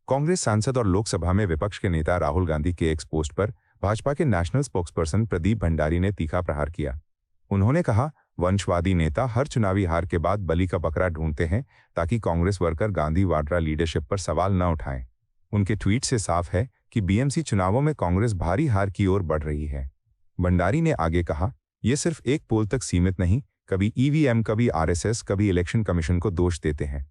कांग्रेस सांसद और लोकसभा में विपक्ष के नेता राहुल गांधी के एक्स पोस्ट पर भाजपा के नेशनल स्पोक्सपर्सन प्रदीप भंडारी ने तीखा प्रहार किया। उन्होंने कहा, वंशवादी नेता हर चुनावी हार के बाद बलि का बकरा ढूंढते हैं ताकि कांग्रेस वर्कर गांधी वाड्रा लीडरशिप पर सवाल न उठाएं। उनके ट्वीट से साफ है कि बीएमसी चुनावों में कांग्रेस भारी हार की ओर बढ़ रही है। भंडारी ने आगे कहा, यह सिर्फ एक पोल तक सीमित नहीं, कभी ईवीएम, कभी आरएसएस, कभी इलेक्शन कमीशन को दोष देते हैं,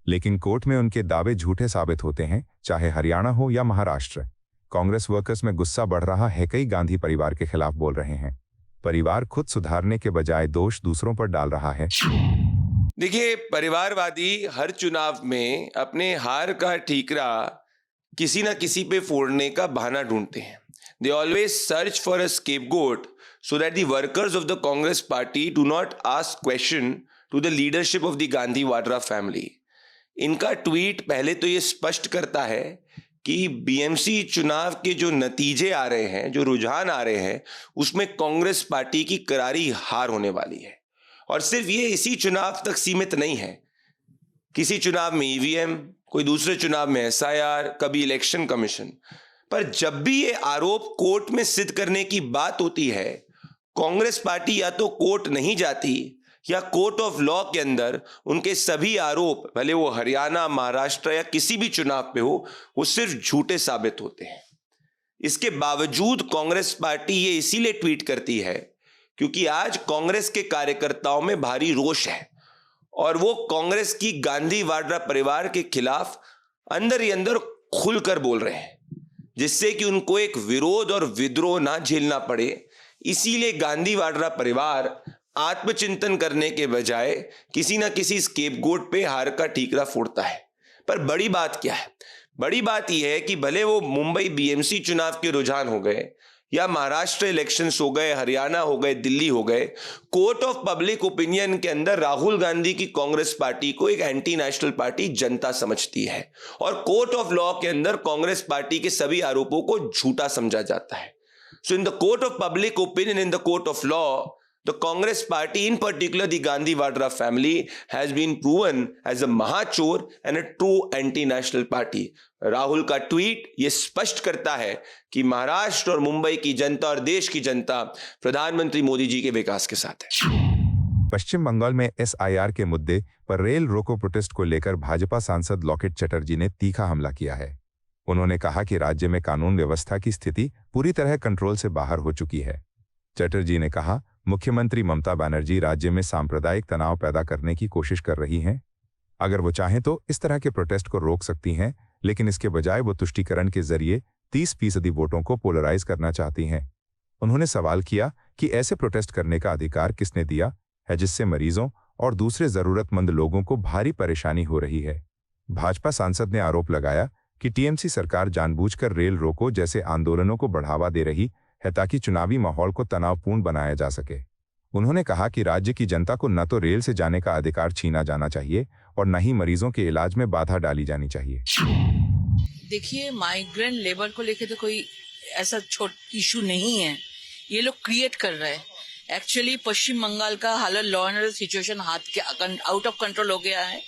लेकिन कोर्ट में उनके दावे झूठे साबित होते हैं, चाहे हरियाणा हो या महाराष्ट्र। कांग्रेस वर्कर्स में गुस्सा बढ़ रहा है, कई गांधी परिवार के खिलाफ बोल रहे हैं। परिवार खुद सुधारने के बजाय दोष दूसरों पर डाल रहा है। देखिए, परिवारवादी हर चुनाव में अपने हार का ठीकरा किसी ना किसी पे फोड़ने का बहाना ढूंढते हैं। They always search for a scapegoat so that the workers of the Congress party do not ask question to the leadership of the Gandhi Vadra family. इनका ट्वीट पहले तो ये स्पष्ट करता है कि बीएमसी चुनाव के जो नतीजे आ रहे हैं, जो रुझान आ रहे हैं, उसमें कांग्रेस पार्टी की करारी हार होने वाली है। और सिर्फ ये इसी चुनाव तक सीमित नहीं है, किसी चुनाव में ईवीएम, कोई दूसरे चुनाव में एसआईआर, कभी इलेक्शन कमीशन। पर जब भी ये आरोप कोर्ट में सिद्ध करने की बात होती है, कांग्रेस पार्टी या तो कोर्ट नहीं जाती या कोर्ट ऑफ लॉ के अंदर उनके सभी आरोप, भले वो हरियाणा, महाराष्ट्र या किसी भी चुनाव पे हो, वो सिर्फ झूठे साबित होते हैं। इसके बावजूद कांग्रेस पार्टी ये इसीलिए ट्वीट करती है क्योंकि आज कांग्रेस के कार्यकर्ताओं में भारी रोष है और वो कांग्रेस की गांधी वाड्रा परिवार के खिलाफ अंदर ही अंदर खुलकर बोल रहे हैं, जिससे कि उनको एक विरोध और विद्रोह ना झेलना पड़े। इसीलिए गांधी वाड्रा परिवार आत्मचिंतन करने के बजाय किसी ना किसी स्केपगोट पे हार का ठीकरा फोड़ता है। पर बड़ी बात क्या है? बड़ी बात यह है कि भले वो मुंबई बीएमसी चुनाव के रुझान हो गए या महाराष्ट्र इलेक्शंस हो गए, हरियाणा हो गए, दिल्ली हो गए, कोर्ट ऑफ पब्लिक ओपिनियन के अंदर राहुल गांधी की कांग्रेस पार्टी को एक एंटी नेशनल पार्टी जनता समझती है और कोर्ट ऑफ लॉ के अंदर कांग्रेस पार्टी के सभी आरोपों को झूठा समझा जाता है। So in the court of public opinion, in the court of law, the Congress party, in particular the Gandhi Vadra family, has been proven as a महाचोर and a true anti-national party. Rahul का tweet ये स्पष्ट करता है कि महाराष्ट्र और मुंबई की जनता और देश की जनता प्रधानमंत्री मोदी जी के विकास के साथ है। पश्चिम बंगाल में एसआईआर के मुद्दे पर रेल रोको प्रोटेस्ट को लेकर भाजपा सांसद लॉकेट चटर्जी ने तीखा हमला किया है। उन्होंने कहा कि राज्य में कानून व्यवस्था की स्थिति पूरी तरह कंट्रोल से बाहर हो चुकी है। चटर्जी ने कहा, मुख्यमंत्री ममता बनर्जी राज्य में सांप्रदायिक तनाव पैदा करने की कोशिश कर रही हैं। अगर वो चाहें तो इस तरह के प्रोटेस्ट को रोक सकती हैं, लेकिन इसके बजाय वो तुष्टीकरण के जरिए 30% वोटों को पोलराइज करना चाहती हैं। उन्होंने सवाल किया कि ऐसे प्रोटेस्ट करने का अधिकार किसने दिया है जिससे मरीजों और दूसरे जरूरतमंद लोगों को भारी परेशानी हो रही है। भाजपा सांसद ने आरोप लगाया कि टीएमसी सरकार जानबूझकर रेल रोको जैसे आंदोलनों को बढ़ावा दे रही है ताकि चुनावी माहौल को तनावपूर्ण बनाया जा सके। उन्होंने कहा कि राज्य की जनता को न तो रेल से जाने का अधिकार छीना जाना चाहिए और न ही मरीजों के इलाज में बाधा डाली जानी चाहिए। देखिए, माइग्रेंट लेबर को लेकर तो कोई ऐसा छोटा इशू नहीं है, ये लोग क्रिएट कर रहे हैं। एक्चुअली पश्चिम बंगाल का हालत, law and order situation out of control हो गया है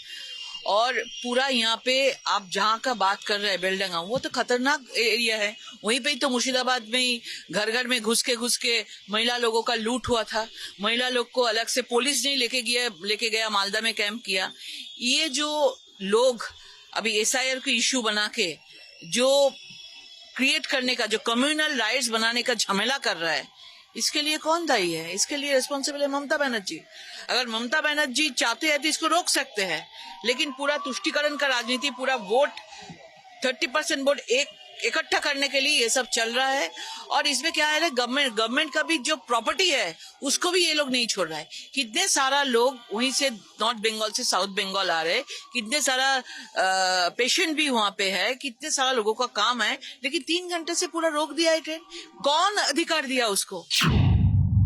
और पूरा यहाँ पे आप जहाँ का बात कर रहे हैं बेलडंगा, वो तो खतरनाक एरिया है। वहीं पे ही तो मुर्शिदाबाद में ही घर घर में घुस के महिला लोगों का लूट हुआ था। महिला लोग को अलग से पुलिस नहीं लेके गया, मालदा में कैंप किया। ये जो लोग अभी एसआईआर को इश्यू बना के जो क्रिएट करने का, जो कम्युनल राइट्स बनाने का झमेला कर रहा है, इसके लिए कौन दायी है? इसके लिए रिस्पॉन्सिबल है ममता बनर्जी। अगर ममता बनर्जी चाहते हैं तो इसको रोक सकते हैं, लेकिन पूरा तुष्टीकरण का राजनीति, पूरा वोट 30% वोट इकट्ठा करने के लिए ये सब चल रहा है। और इसमें क्या है, गवर्नमेंट का भी जो प्रॉपर्टी है उसको भी ये लोग नहीं छोड़ रहा है। कितने सारा लोग वहीं से नॉर्थ बंगाल से साउथ बंगाल आ रहे, कितने सारा पेशेंट भी वहां पे है, कितने सारा लोगों का काम है, लेकिन 3 घंटे से पूरा रोक दिया है ट्रेन। कौन अधिकार दिया उसको?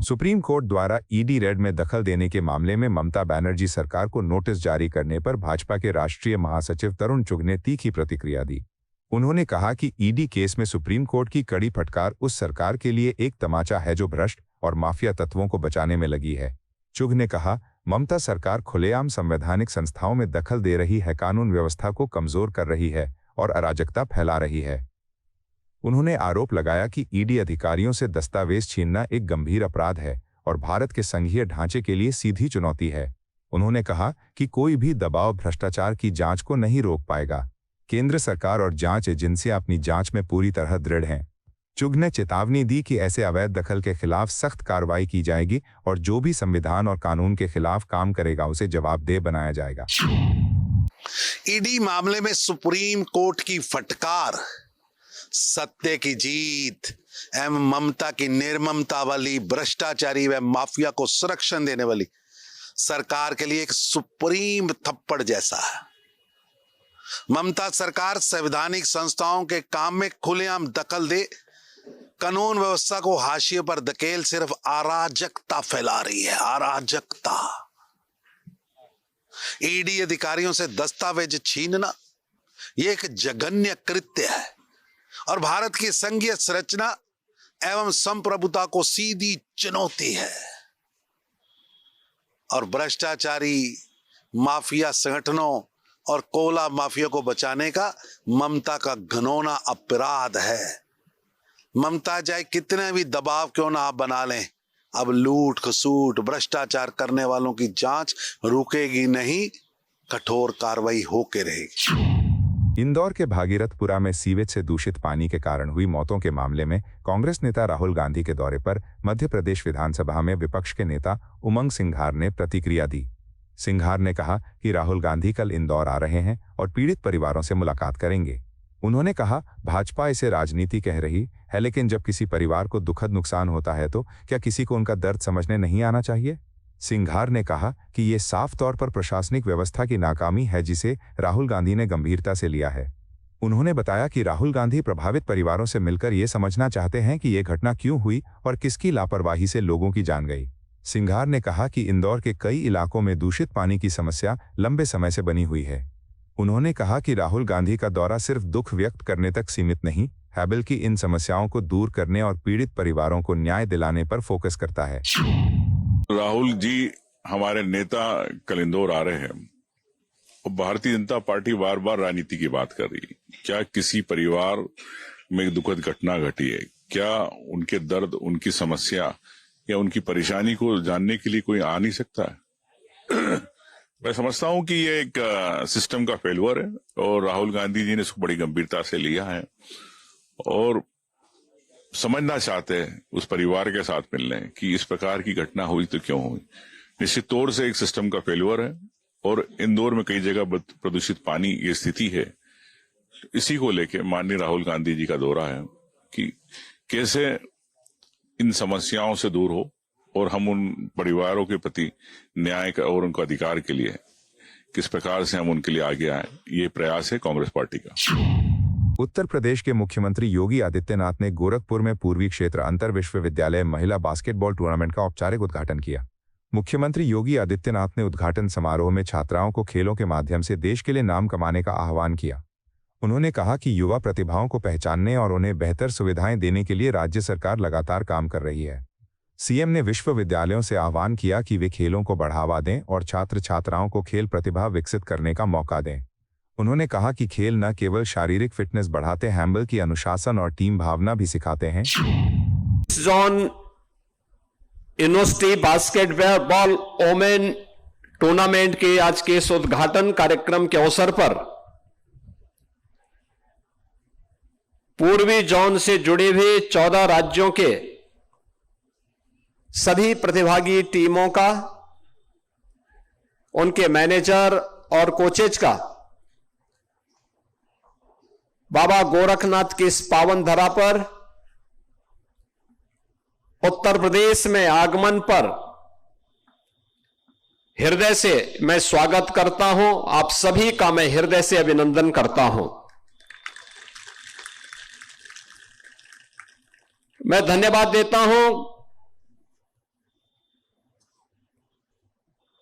सुप्रीम कोर्ट द्वारा ईडी रेड में दखल देने के मामले में ममता बनर्जी सरकार को नोटिस जारी करने पर भाजपा के राष्ट्रीय महासचिव तरुण चुग ने तीखी प्रतिक्रिया दी। उन्होंने कहा कि ईडी केस में सुप्रीम कोर्ट की कड़ी फटकार उस सरकार के लिए एक तमाचा है जो भ्रष्ट और माफिया तत्वों को बचाने में लगी है। चुग ने कहा, ममता सरकार खुलेआम संवैधानिक संस्थाओं में दखल दे रही है, कानून व्यवस्था को कमजोर कर रही है और अराजकता फैला रही है। उन्होंने आरोप लगाया कि ईडी अधिकारियों से दस्तावेज छीनना एक गंभीर अपराध है और भारत के संघीय ढांचे के लिए सीधी चुनौती है। उन्होंने कहा कि कोई भी दबाव भ्रष्टाचार की जांच को नहीं रोक पाएगा। केंद्र सरकार और जांच एजेंसियां अपनी जांच में पूरी तरह दृढ़ हैं। चुघ ने चेतावनी दी कि ऐसे अवैध दखल के खिलाफ सख्त कार्रवाई की जाएगी और जो भी संविधान और कानून के खिलाफ काम करेगा उसे जवाबदेह बनाया जाएगा। ईडी मामले में सुप्रीम कोर्ट की फटकार, सत्य की जीत एवं ममता की निर्ममता वाली, भ्रष्टाचारी व माफिया को संरक्षण देने वाली सरकार के लिए एक सुप्रीम थप्पड़ जैसा है। ममता सरकार संवैधानिक संस्थाओं के काम में खुलेआम दखल दे कानून व्यवस्था को हाशिए पर धकेल सिर्फ अराजकता फैला रही है, अराजकता। ईडी अधिकारियों से दस्तावेज छीनना यह एक जघन्य कृत्य है और भारत की संघीय संरचना एवं संप्रभुता को सीधी चुनौती है। और भ्रष्टाचारी माफिया संगठनों और कोला माफिया को बचाने का ममता का घिनौना अपराध है। ममता चाहे कितने भी दबाव क्यों ना आप बना लें, अब लूट खसूट भ्रष्टाचार करने वालों की जांच रुकेगी नहीं, कठोर कार्रवाई होके रहेगी। इंदौर के भागीरथपुरा में सीवेज से दूषित पानी के कारण हुई मौतों के मामले में कांग्रेस नेता राहुल गांधी के दौरे पर मध्य प्रदेश विधानसभा में विपक्ष के नेता उमंग सिंघार ने प्रतिक्रिया दी। सिंघार ने कहा कि राहुल गांधी कल इंदौर आ रहे हैं और पीड़ित परिवारों से मुलाकात करेंगे। उन्होंने कहा, भाजपा इसे राजनीति कह रही है, लेकिन जब किसी परिवार को दुखद नुकसान होता है तो क्या किसी को उनका दर्द समझने नहीं आना चाहिए? सिंघार ने कहा कि ये साफ तौर पर प्रशासनिक व्यवस्था की नाकामी है जिसे राहुल गांधी ने गंभीरता से लिया है। उन्होंने बताया कि राहुल गांधी प्रभावित परिवारों से मिलकर ये समझना चाहते हैं कि ये घटना क्यों हुई और किसकी लापरवाही से लोगों की जान गई। सिंघार ने कहा कि इंदौर के कई इलाकों में दूषित पानी की समस्या लंबे समय से बनी हुई है। उन्होंने कहा कि राहुल गांधी का दौरा सिर्फ दुख व्यक्त करने तक सीमित नहीं है, बल्कि इन समस्याओं को दूर करने और पीड़ित परिवारों को न्याय दिलाने पर फोकस करता है। राहुल जी हमारे नेता कल इंदौर आ रहे हैं और भारतीय जनता पार्टी बार बार राजनीति की बात कर रही है। क्या किसी परिवार में एक दुखद घटना घटी है? क्या उनके दर्द, उनकी समस्या या उनकी परेशानी को जानने के लिए कोई आ नहीं सकता है? मैं समझता हूं कि ये एक सिस्टम का फेल्यूर है और राहुल गांधी जी ने इसको बड़ी गंभीरता से लिया है और समझना चाहते हैं, उस परिवार के साथ मिलने कि इस प्रकार की घटना हुई तो क्यों हुई। निश्चित तौर से एक सिस्टम का फेल्यूर है और इंदौर में कई जगह प्रदूषित पानी ये स्थिति है। इसी को लेके माननीय राहुल गांधी जी का दौरा है कि कैसे इन समस्याओं से दूर हो और हम उन परिवारों के प्रति न्याय का और उनका अधिकार के लिए किस प्रकार से हम उनके लिए आगे आए, ये प्रयास है कांग्रेस पार्टी का। उत्तर प्रदेश के मुख्यमंत्री योगी आदित्यनाथ ने गोरखपुर में पूर्वी क्षेत्र अंतर विश्वविद्यालय महिला बास्केटबॉल टूर्नामेंट का औपचारिक उद्घाटन किया। मुख्यमंत्री योगी आदित्यनाथ ने उद्घाटन समारोह में छात्राओं को खेलों के माध्यम से देश के लिए नाम कमाने का आह्वान किया। उन्होंने कहा कि युवा प्रतिभाओं को पहचानने और उन्हें बेहतर सुविधाएं देने के लिए राज्य सरकार लगातार काम कर रही है। सीएम ने विश्वविद्यालयों से आह्वान किया कि वे खेलों को बढ़ावा दें और छात्र छात्राओं को खेल प्रतिभा विकसित करने का मौका दें। उन्होंने कहा कि खेल न केवल शारीरिक फिटनेस बढ़ाते हैं बल्कि अनुशासन और टीम भावना भी सिखाते हैं। Zone university basketball women tournament के आज के इस उद्घाटन कार्यक्रम के अवसर पर पूर्वी जोन से जुड़े हुए 14 राज्यों के सभी प्रतिभागी टीमों का, उनके मैनेजर और कोचेज का बाबा गोरखनाथ की इस पावन धरा पर उत्तर प्रदेश में आगमन पर हृदय से मैं स्वागत करता हूं। आप सभी का मैं हृदय से अभिनंदन करता हूं। मैं धन्यवाद देता हूं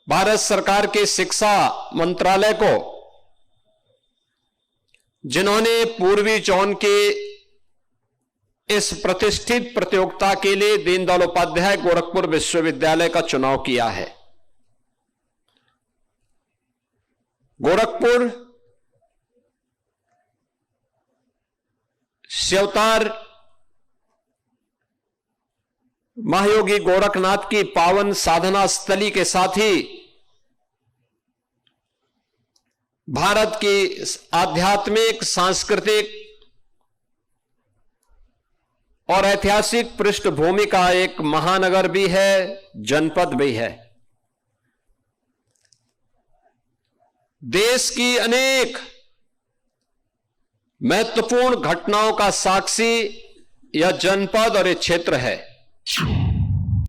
भारत सरकार के शिक्षा मंत्रालय को, जिन्होंने पूर्वी जोन के इस प्रतिष्ठित प्रतियोगिता के लिए दीनदयाल उपाध्याय गोरखपुर विश्वविद्यालय का चुनाव किया है। गोरखपुर, सेवतार महायोगी गोरखनाथ की पावन साधना स्थली के साथ ही भारत की आध्यात्मिक, सांस्कृतिक और ऐतिहासिक पृष्ठभूमि का एक महानगर भी है, जनपद भी है। देश की अनेक महत्वपूर्ण घटनाओं का साक्षी यह जनपद और यह क्षेत्र है।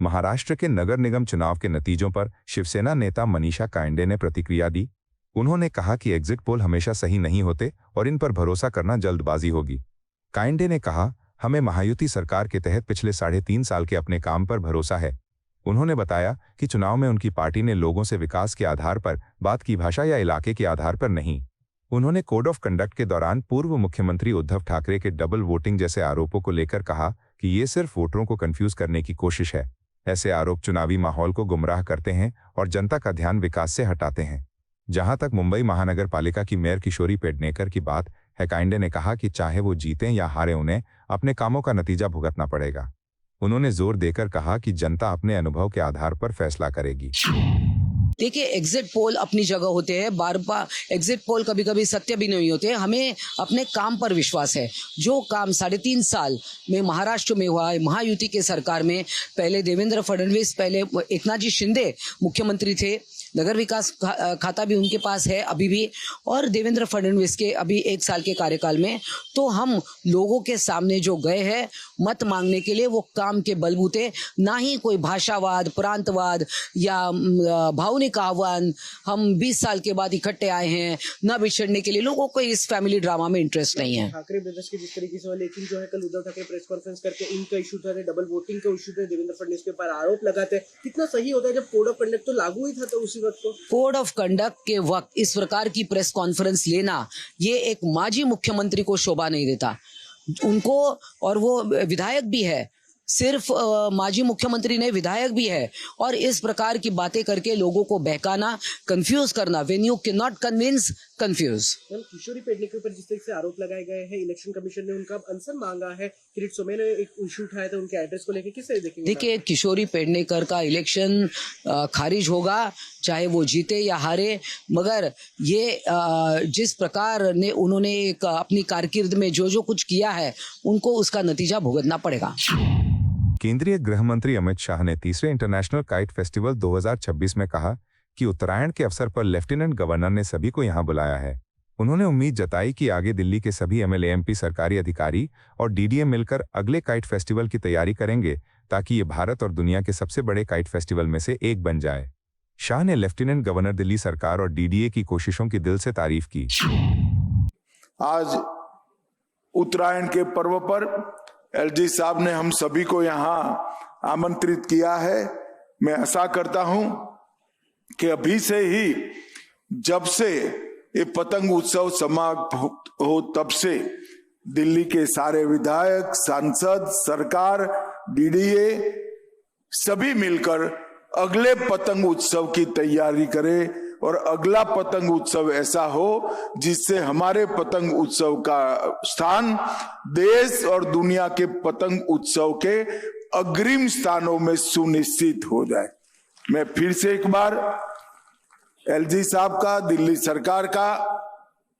महाराष्ट्र के नगर निगम चुनाव के नतीजों पर शिवसेना नेता मनीषा कांडे ने प्रतिक्रिया दी। उन्होंने कहा कि एग्जिट पोल हमेशा सही नहीं होते और इन पर भरोसा करना जल्दबाजी होगी। कांडे ने कहा, हमें महायुति सरकार के तहत पिछले 3.5 साल के अपने काम पर भरोसा है। उन्होंने बताया कि चुनाव में उनकी पार्टी ने लोगों से विकास के आधार पर बात की, भाषा या इलाके के आधार पर नहीं। उन्होंने कोड ऑफ कंडक्ट के दौरान पूर्व मुख्यमंत्री उद्धव ठाकरे के डबल वोटिंग जैसे आरोपों को लेकर कहा कि ये सिर्फ वोटरों को कंफ्यूज करने की कोशिश है। ऐसे आरोप चुनावी माहौल को गुमराह करते हैं और जनता का ध्यान विकास से हटाते हैं। जहां तक मुंबई महानगर पालिका की मेयर किशोरी पेडनेकर की बात है, कांडे ने कहा कि चाहे वो जीतें या हारें, उन्हें अपने कामों का नतीजा भुगतना पड़ेगा। उन्होंने जोर देकर कहा कि जनता अपने अनुभव के आधार पर फैसला करेगी। देखिए, एग्जिट पोल अपनी जगह होते हैं, बार बार एग्जिट पोल कभी कभी सत्य भी नहीं होते। हमें अपने काम पर विश्वास है। जो काम 3.5 साल में महाराष्ट्र में हुआ है, महायुति के सरकार में, पहले देवेंद्र फडणवीस, पहले एकनाथ जी शिंदे मुख्यमंत्री थे, नगर विकास खाता भी उनके पास है अभी भी, और देवेंद्र फडणवीस के अभी 1 साल के कार्यकाल में, तो हम लोगों के सामने जो गए हैं मत मांगने के लिए, वो काम के बलबूते, ना ही कोई भाषावाद, प्रांतवाद या भावनिक आह्वान। हम 20 साल के बाद इकट्ठे आए हैं, न बिछड़ने के लिए। लोगों को इस फैमिली ड्रामा में इंटरेस्ट नहीं है। ठाकरे ब्रदर्स की जिस तरीके से हुआ, लेकिन जो है कल उद्धव ठाकरे प्रेस कॉन्फ्रेंस करके इनका इशू था, डबल वोटिंग का इशू था, देवेंद्र फडणवीस के ऊपर आरोप लगाते हैं। कितना सही होता है जब कोड ऑफ कंडक्ट तो लागू ही था, तो उसी वक्त तो कोड ऑफ कंडक्ट के वक्त इस प्रकार की प्रेस कॉन्फ्रेंस लेना, ये एक माजी मुख्यमंत्री को शोभा नहीं देता उनको। और वो विधायक भी है, सिर्फ माजी मुख्यमंत्री नहीं, विधायक भी है। और इस प्रकार की बातें करके लोगों को बहकाना, कंफ्यूज करना, when you can not convince, confuse. Kishori Pednekar के ऊपर जिस तरीके से आरोप लगाए गए हैं, इलेक्शन कमीशन ने उनका आंसर मांगा है। किरीट सोमेन ने एक इशू उठाया था उनके एड्रेस को लेकर, किस तरह देखेंगे? देखिए, किशोरी पेडनेकर का इलेक्शन खारिज होगा, चाहे वो जीते या हारे, मगर ये जिस प्रकार ने उन्होंने एक अपनी कारकिर्द में जो जो कुछ किया है, उनको उसका नतीजा भुगतना पड़ेगा। केंद्रीय गृह मंत्री अमित शाह ने तीसरे इंटरनेशनल काइट फेस्टिवल 2026 में कहा कि उत्तरायण के अवसर पर लेफ्टिनेंट गवर्नर ने सभी को यहां बुलाया है। उन्होंने उम्मीद जताई कि आगे दिल्ली के सभी एमएलए, एमपी, सरकारी अधिकारी और डीडीए मिलकर अगले काइट फेस्टिवल की तैयारी करेंगे, ताकि ये भारत और दुनिया के सबसे बड़े काइट फेस्टिवल में से एक बन जाए। शाह ने लेफ्टिनेंट गवर्नर, दिल्ली सरकार और डीडीए की कोशिशों की दिल से तारीफ की। आज उत्तरायण के पर्व पर एलजी साहब ने हम सभी को यहाँ आमंत्रित किया है। मैं आशा करता हूं कि अभी से ही, जब से ये पतंग उत्सव समाप्त हो, तब से दिल्ली के सारे विधायक, सांसद, सरकार, डीडीए सभी मिलकर अगले पतंग उत्सव की तैयारी करें और अगला पतंग उत्सव ऐसा हो जिससे हमारे पतंग उत्सव का स्थान देश और दुनिया के पतंग उत्सव के अग्रिम स्थानों में सुनिश्चित हो जाए। मैं फिर से एक बार एलजी साहब का, दिल्ली सरकार का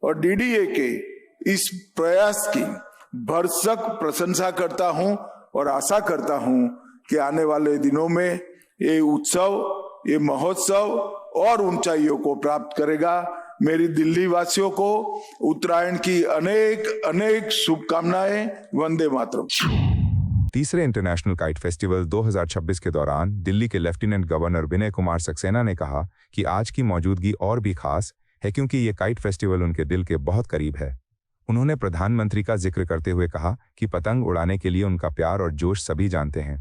और डीडीए के इस प्रयास की भरसक प्रशंसा करता हूं और आशा करता हूं कि आने वाले दिनों में ये उत्सव, ये महोत्सव और ऊंचाइयों को प्राप्त करेगा। मेरी दिल्ली वासियों को उत्तरायण की अनेक अनेक शुभकामनाएं। वंदे मातरम। तीसरे इंटरनेशनल काइट फेस्टिवल 2026 के दौरान दिल्ली के लेफ्टिनेंट गवर्नर विनय कुमार सक्सेना ने कहा कि आज की मौजूदगी और भी खास है क्योंकि ये काइट फेस्टिवल उनके दिल के बहुत करीब है। उन्होंने प्रधानमंत्री का जिक्र करते हुए कहा कि पतंग उड़ाने के लिए उनका प्यार और जोश सभी जानते हैं।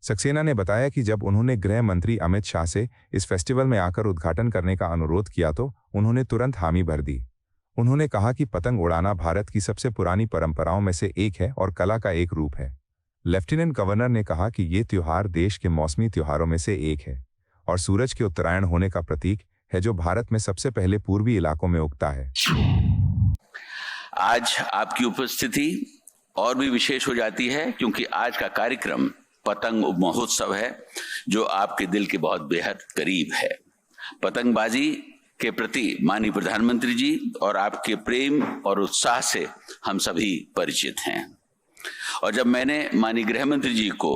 सक्सेना ने बताया कि जब उन्होंने गृह मंत्री अमित शाह से इस फेस्टिवल में आकर उद्घाटन करने का अनुरोध किया तो उन्होंने तुरंत हामी भर दी। उन्होंने कहा कि पतंग उड़ाना भारत की सबसे पुरानी परंपराओं में से एक है और कला का एक रूप है। लेफ्टिनेंट गवर्नर ने कहा कि ये त्योहार देश के मौसमी त्योहारों में से एक है और सूरज के उत्तरायण होने का प्रतीक है जो भारत में सबसे पहले पूर्वी इलाकों में उगता है। आज आपकी उपस्थिति और भी विशेष हो जाती है क्योंकि आज का कार्यक्रम पतंग महोत्सव है जो आपके दिल के बहुत बेहद करीब है। पतंगबाजी के प्रति माननीय प्रधानमंत्री जी और आपके प्रेम और उत्साह से हम सभी परिचित हैं और जब मैंने माननीय गृह मंत्री जी को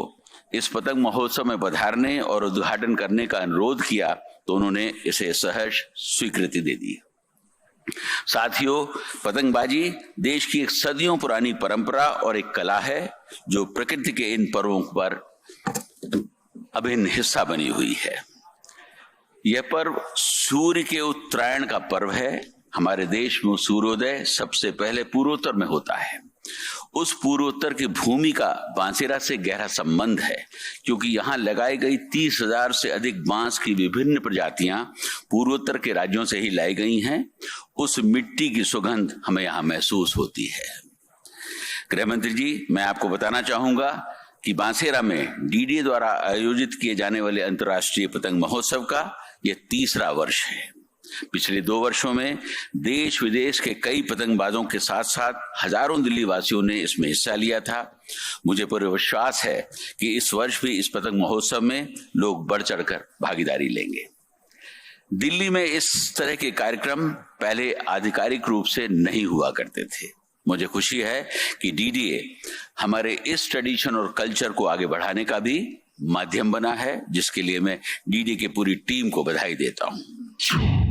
इस पतंग महोत्सव में पधारने और उद्घाटन करने का अनुरोध किया तो उन्होंने इसे सहर्ष स्वीकृति दे दी। साथियों, पतंगबाजी देश की एक सदियों पुरानी परंपरा और एक कला है जो प्रकृति के इन पर्वों पर अभिन्न हिस्सा बनी हुई है। यह पर्व सूर्य के उत्तरायण का पर्व है। हमारे देश में सूर्योदय सबसे पहले पूर्वोत्तर में होता है। उस पूर्वोत्तर की भूमि का बांसेरा से गहरा संबंध है क्योंकि यहाँ लगाई गई 30,000 से अधिक बांस की विभिन्न प्रजातियां पूर्वोत्तर के राज्यों से ही लाई गई हैं। उस मिट्टी की सुगंध हमें यहाँ महसूस होती है। गृह मंत्री जी, मैं आपको बताना चाहूंगा कि बांसेरा में डीडीए द्वारा आयोजित किए जाने वाले अंतर्राष्ट्रीय पतंग महोत्सव का यह 3रा वर्ष है। पिछले 2 वर्षों में देश विदेश के कई पतंगबाजों के साथ साथ हजारों दिल्ली वासियों ने इसमें हिस्सा लिया था। मुझे पूरा विश्वास है कि इस वर्ष भी इस पतंग महोत्सव में लोग बढ़ चढ़कर भागीदारी लेंगे। दिल्ली में इस तरह के कार्यक्रम पहले आधिकारिक रूप से नहीं हुआ करते थे। मुझे खुशी है कि डीडीए हमारे इस ट्रेडिशन और कल्चर को आगे बढ़ाने का भी माध्यम बना है, जिसके लिए मैं डीडीए की पूरी टीम को बधाई देता हूं।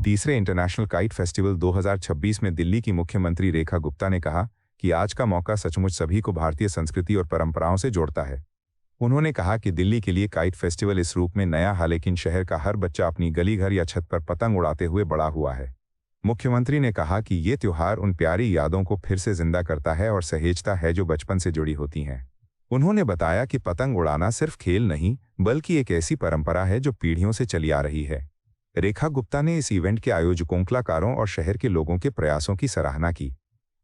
तीसरे इंटरनेशनल काइट फेस्टिवल 2026 में दिल्ली की मुख्यमंत्री रेखा गुप्ता ने कहा कि आज का मौका सचमुच सभी को भारतीय संस्कृति और परंपराओं से जोड़ता है। उन्होंने कहा कि दिल्ली के लिए काइट फेस्टिवल इस रूप में नया है, लेकिन शहर का हर बच्चा अपनी गली, घर या छत पर पतंग उड़ाते हुए बड़ा हुआ है। मुख्यमंत्री ने कहा कि ये त्योहार उन प्यारी यादों को फिर से जिंदा करता है और सहेजता है जो बचपन से जुड़ी होती हैं। उन्होंने बताया कि पतंग उड़ाना सिर्फ खेल नहीं बल्कि एक ऐसी परंपरा है जो पीढ़ियों से चली आ रही है। रेखा गुप्ता ने इस इवेंट के आयोजकों, कलाकारों और शहर के लोगों के प्रयासों की सराहना की।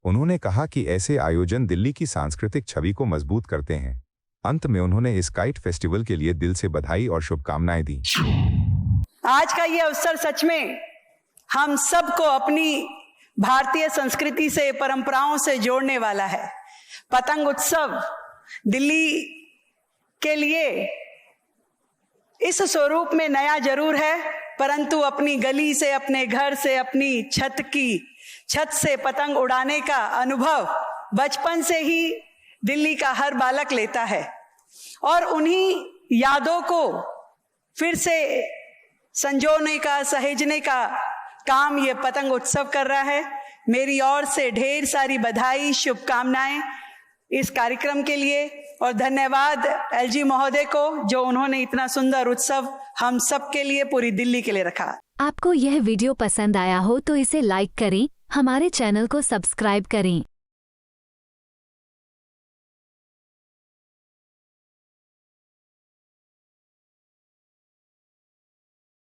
उन्होंने कहा कि ऐसे आयोजन दिल्ली की सांस्कृतिक छवि को मजबूत करते हैं। अंत में उन्होंने इस काइट फेस्टिवल के लिए दिल से बधाई और शुभकामनाएं दी। आज का ये अवसर सच में हम सबको अपनी भारतीय संस्कृति से, परंपराओं से जोड़ने वाला है। पतंग उत्सव दिल्ली के लिए इस स्वरूप में नया जरूर है, परंतु अपनी गली से, अपने घर से, अपनी छत से पतंग उड़ाने का अनुभव बचपन से ही दिल्ली का हर बालक लेता है और उन्हीं यादों को फिर से संजोने का, सहेजने का काम ये पतंग उत्सव कर रहा है। मेरी ओर से ढेर सारी बधाई, शुभकामनाएं इस कार्यक्रम के लिए और धन्यवाद एलजी महोदय को जो उन्होंने इतना सुंदर उत्सव हम सब के लिए, पूरी दिल्ली के लिए रखा। आपको यह वीडियो पसंद आया हो तो इसे लाइक करें, हमारे चैनल को सब्सक्राइब करें।